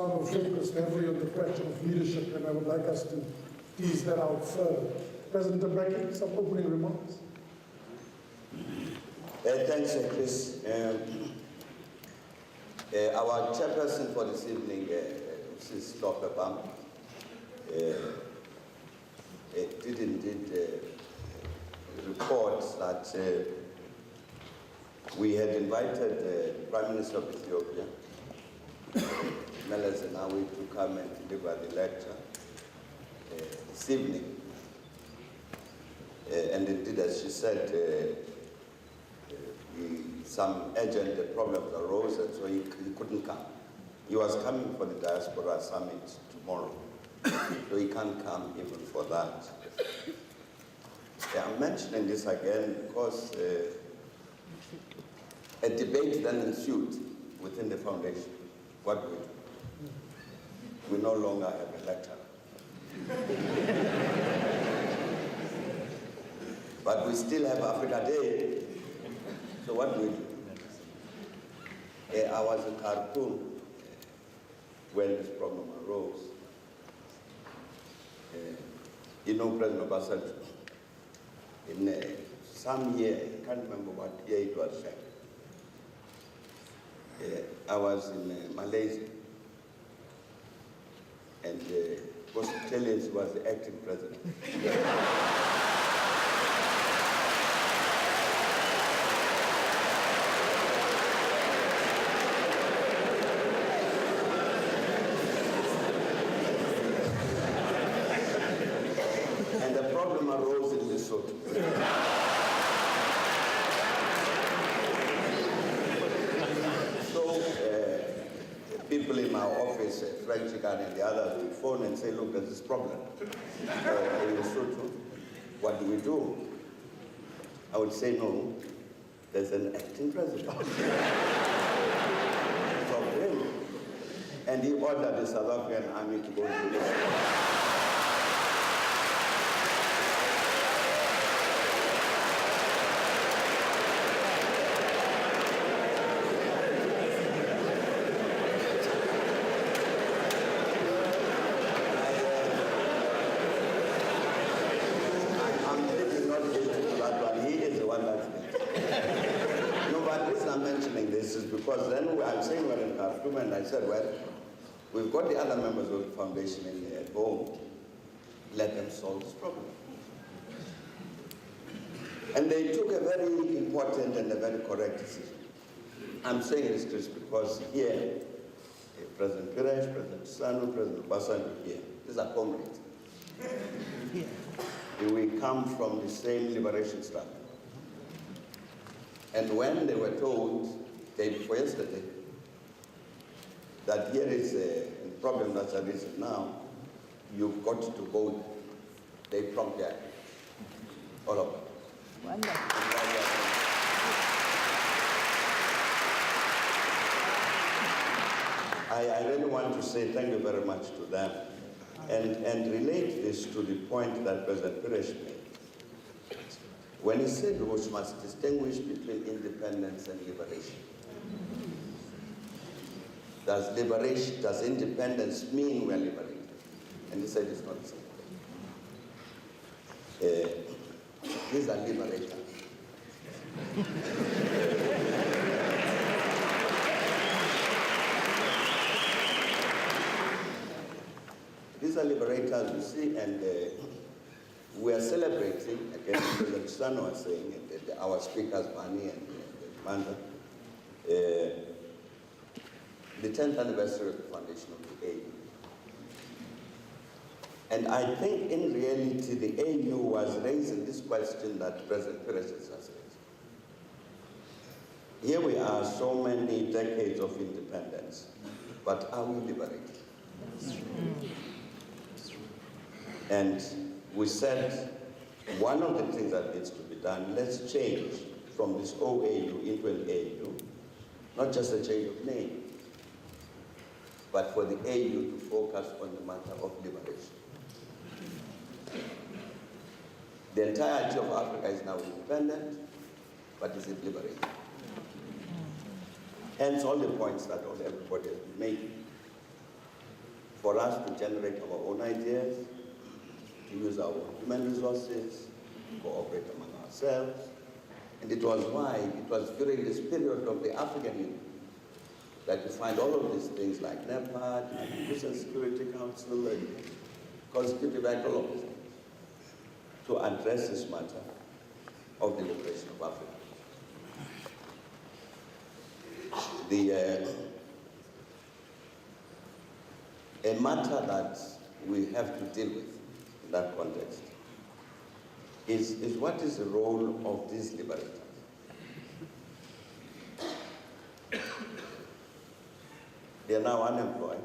now focused heavily on the question of leadership, and I would like us to tease that out further. President Mbeki, some opening remarks. Thanks, Chris. Our chairperson for this evening, Mrs. Dr. Bam, did indeed report that we had invited the Prime Minister of Ethiopia, Meles Zenawi, to come and deliver the lecture this evening. And indeed, as she said, some urgent problems arose, and so he couldn't come. He was coming for the Diaspora Summit tomorrow, so he can't come even for that. I'm mentioning this again because a debate then ensued within the foundation. What do we do? We no longer have a lecturer. But we still have Africa Day. So what do we do? I was in Khartoum when this problem arose. You know President Obasanjo, in some year, I can't remember what year it was, I was in Malaysia, and Australia was the acting president. People in my office, French guy and the others, will phone and say, look, there's this problem. What do we do? I would say, no, there's an acting president. From him. And he ordered the South African army to go into this. Because then I'm saying we're in Khartoum, and I said, well, we've got the other members of the foundation at home. Let them solve this problem. And they took a very important and a very correct decision. I'm saying this just because here, President Pires, President Sanu, President Obasanjo here, these are comrades. We come from the same liberation struggle. And when they were told, day before yesterday, that here is a problem that's arisen now, you've got to vote. They promptly acted. All of them. I really want to say thank you very much to them and relate this to the point that President Pires made. When he said we must distinguish between independence and liberation. Does independence mean we're liberated? And he said it's not the same. These are liberators. These are liberators, you see, and we are celebrating, again, President Sano was saying, and our speakers, Bani and Manda, the 10th anniversary of the foundation of the AU. And I think in reality the AU was raising this question that President Pires has raised. Here we are, so many decades of independence, but are we liberated? And we said one of the things that needs to be done, let's change from this OAU into an AU, not just a change of name, but for the AU to focus on the matter of liberation. The entirety of Africa is now independent, but is it liberated? Hence all the points that everybody has been making. for us to generate our own ideas, to use our human resources, cooperate among ourselves. And it was during this period of the African Union that you find all of these things like NEPAD, and Peace and Security Council, and Constitutive Act, all of these things, to address this matter of the liberation of Africa. A matter that we have to deal with in that context is what is the role of these liberators? They are now unemployed.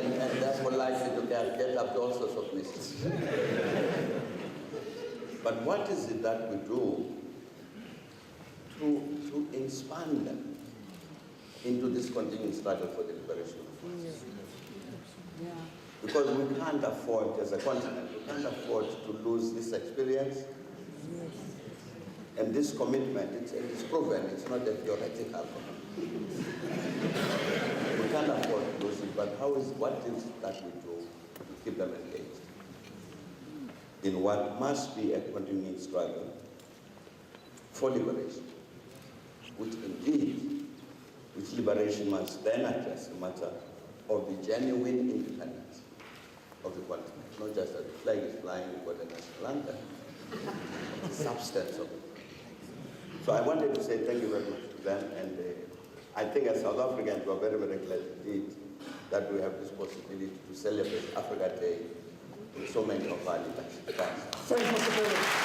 and therefore likely to get up to all sorts of mistakes. But what is it that we do to inspire them into this continuing struggle for the liberation of us? Because we can't afford, as a continent, we can't afford to lose this experience. And this commitment, it's proven, it's not a theoretical commitment. We can't afford to lose it, but what is that we do to keep them engaged in what must be a continuing struggle for liberation, which liberation must then address the matter of the genuine independence of the continent, not just that the flag is flying for the national anthem, the substance of it. So I wanted to say thank you very much to them, and I think as South Africans, we are very, very glad indeed that we have this possibility to celebrate Africa Day with so many of our leaders. Thanks. Thanks, Mr. President.